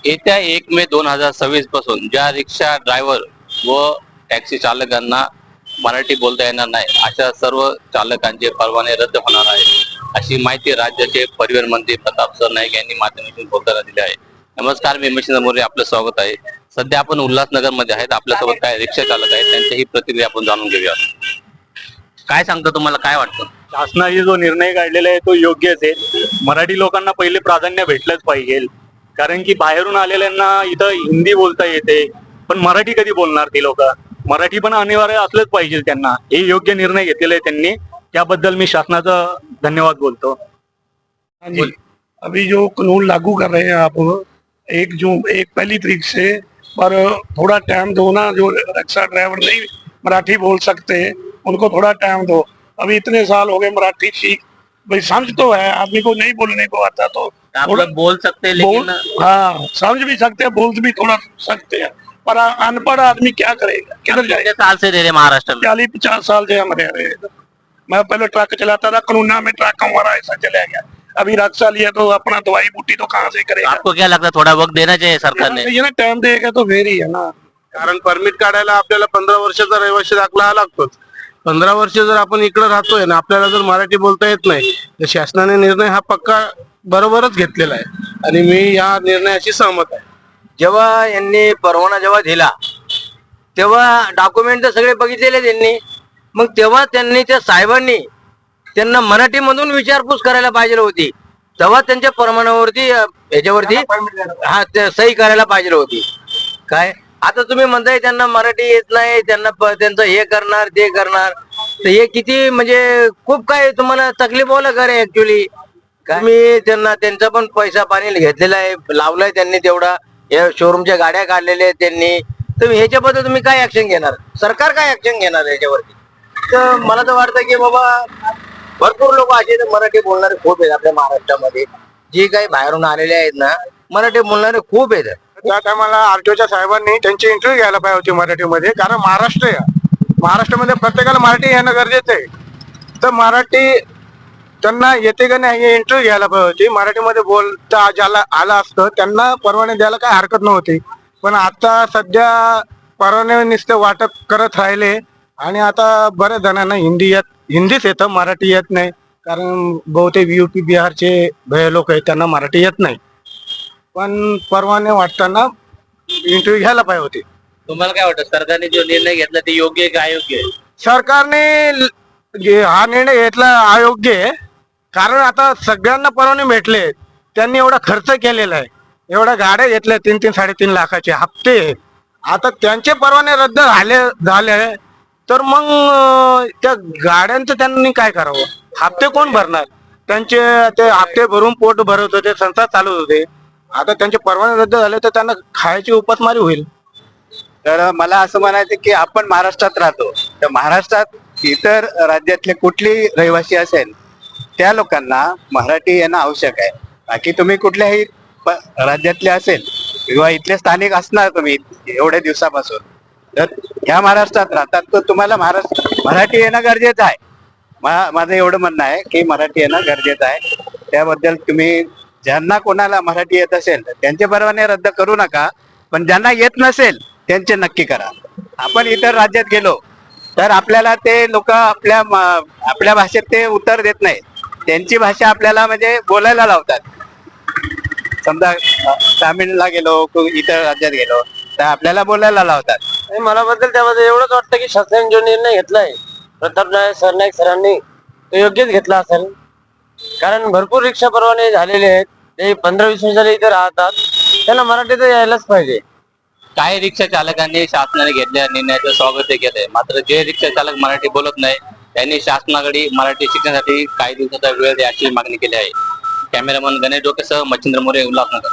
येत्या 1 मे 2026 पासून ज्या रिक्षा ड्रायव्हर व टॅक्सी चालकांना मराठी बोलता येणार नाही अशा सर्व चालकांचे परवाने रद्द होणार आहे, अशी माहिती राज्याचे परिवहन मंत्री प्रताप सरनाईक यांनी माध्यमातून बोलताना दिली आहे. नमस्कार, मी मच्छिंद्र मोरे, आपलं स्वागत आहे. सध्या आपण उल्हासनगर मध्ये आहेत. आपल्यासोबत काय रिक्षा चालक आहेत, त्यांची ही प्रतिक्रिया आपण जाणून घेऊया. काय सांगता, तुम्हाला काय वाटतं? शासनाने जो निर्णय काढलेला आहे तो योग्यच आहे. मराठी लोकांना पहिले प्राधान्य भेटलंच पाहिजे, कारण की बाहेरून आलेल्यांना इथं हिंदी बोलता येते, पण मराठी कधी बोलणार ती लोक? मराठी पण अनिवार्य असलंच पाहिजे त्यांना. हे योग्य निर्णय घेतलेले आहे त्यांनी, त्याबद्दल मी शासनाचा धन्यवाद बोलतो. हाँ जी, अभी जो कानून लागू कर रहे हैं आप, 1 तारीख से, पर थोड़ा टाइम दो ना। जो रिक्शा ड्राइवर नहीं मराठी बोल सकते उनको थोड़ा टाइम दो। अभी इतने साल हो गए मराठी सीख, भाई समझ तो है आदमी को, नहीं बोलने को आता तो आप थोड़ा लोग बोल सकते हैं, लेकिन हाँ समझ भी सकते हैं, बोल भी थोड़ा सकते हैं, पर अनपढ़ आदमी क्या करेगा, किधर कितने जाएगा? साल से रह रहे महाराष्ट्र में? 40-50 साल से हम रह रहे हैं। मैं पहले ट्रक चलाता था, कानूना में ट्रक हमारा ऐसा चला गया। अभी रिक्शा लिया तो अपना दवाई बूटी तो कहाँ से करेगा? आपको क्या लगता है, थोड़ा वक्त देना चाहिए सरकार ने? ये ना टाइम देगा तो फिर ही है ना। कारण परमिट काढायला आपल्याला 15 वर्षाचा रहिवासी दाखला लागतोच. 15 वर्ष जर आपण इकडे राहतोय ना, आपल्याला जर मराठी बोलता येत नाही, तर शासनाने निर्णय हा पक्का बरोबरच घेतलेला आहे आणि मी या निर्णयाशी सहमत आहे. जेव्हा यांनी परवाना जेव्हा दिला तेव्हा डॉक्युमेंट तर सगळे बघितलेले त्यांनी, मग तेव्हा त्यांनी त्या साहेबांनी त्यांना मराठीमधून विचारपूस करायला पाहिजे होती, तेव्हा त्यांच्या परवान्यावरती याच्यावरती ते सही करायला पाहिजे होती. काय आता तुम्ही म्हणताय त्यांना मराठी येत नाही, त्यांना त्यांचं हे करणार ते करणार, तर हे किती म्हणजे खूप काय तुम्हाला तकलीफ होला करे ऍक्च्युली. काय मी त्यांना त्यांचा पण पैसा पाणी घेतलेला आहे, लावलाय त्यांनी तेवढा, या शोरूमच्या गाड्या काढलेल्या आहेत त्यांनी, तर ह्याच्याबद्दल तुम्ही काय ऍक्शन घेणार? सरकार काय ऍक्शन घेणार याच्यावरती? तर मला तर वाटतं की बाबा भरपूर लोक असे मराठी बोलणारे खूप आहेत आपल्या महाराष्ट्रामध्ये, जे काही बाहेरून आलेले आहेत ना, मराठी बोलणारे खूप आहेत. त्या टायमाला आरटीओच्या साहेबांनी त्यांची इंटरव्ह्यू घ्यायला पाहिजे होती मराठीमध्ये, कारण महाराष्ट्र आहे, महाराष्ट्रामध्ये प्रत्येकाला मराठी येणं गरजेचं आहे. तर मराठी त्यांना येते का नाही हे इंटरव्ह्यू घ्यायला पाहिजे होती. मराठीमध्ये बोलता ज्याला आलं असतं त्यांना परवाने द्यायला काय हरकत नव्हती, पण आता सध्या परवाने नुसते वाटप करत राहिले आणि आता बऱ्याच जणांना हिंदीच येतं, मराठी येत नाही. कारण बहुतेक UP बिहारचे लोक आहेत, त्यांना मराठी येत नाही, पण परवाने वाटताना इंटरव्ह्यू घ्यायला पाहिजे होती. तुम्हाला काय वाटतं, सरकारने जो निर्णय घेतला ते योग्य आहे का अयोग्य आहे? सरकारने हा निर्णय घेतला अयोग्य आहे, कारण आता सगळ्यांना परवाने भेटले, त्यांनी एवढा खर्च केलेला आहे, एवढ्या गाड्या घेतल्या 3-3-3.5 लाखाचे हप्ते, आता त्यांचे परवाने रद्द झाले तर मग त्या गाड्यांचं त्यांनी काय करावं? हप्ते कोण भरणार? त्यांचे ते हप्ते भरून पोट भरत होते, संसार चालवत होते, आता त्यांचे परवाने रद्द झाले तर त्यांना खायची उपासमारी होईल. तर मला असं म्हणायचं की आपण महाराष्ट्रात राहतो, तर महाराष्ट्रात इतर राज्यातले कुठली रहिवासी असेल त्या लोकांना मराठी येणं आवश्यक आहे. बाकी तुम्ही कुठल्याही राज्यातले असेल किंवा इथले स्थानिक असणार तुम्ही एवढ्या दिवसापासून, तर ह्या महाराष्ट्रात राहतात, तर तुम्हाला मराठी येणं गरजेचं आहे. माझं एवढं म्हणणं आहे की मराठी येणं गरजेचं आहे. त्याबद्दल तुम्ही ज्यांना कोणाला मराठी येत असेल त्यांचे परवाने रद्द करू नका, पण ज्यांना येत नसेल त्यांचे नक्की करा. आपण इतर राज्यात गेलो तर आपल्याला ते लोक आपल्या भाषेत ते उत्तर देत नाही, त्यांची भाषा आपल्याला म्हणजे बोलायला लावतात. समजा तामिळला गेलो, इतर राज्यात गेलो तर आपल्याला बोलायला लावतात. मला बद्दल त्यामध्ये एवढंच वाटतं की शासनाने जो निर्णय घेतलाय प्रताप सरनाईक सरांनी, तो योग्यच घेतला असेल. कारण भरपूर रिक्षा परवाने झालेले आहेत, ते 15-20 वर्षाला इथे राहतात, त्यांना मराठी तर यायलाच पाहिजे. काही रिक्षा चालकांनी शासनाने घेतलेल्या निर्णयाचं स्वागत केलंय, मात्र जे रिक्षा चालक मराठी बोलत नाही त्यांनी शासनाकडे मराठी शिकण्यासाठी काही दिवसाचा वेळ द्या अशी मागणी केली आहे. कॅमेरामन गणेश डोकेसह मच्छिंद्र मोरे, उल्हासनगर.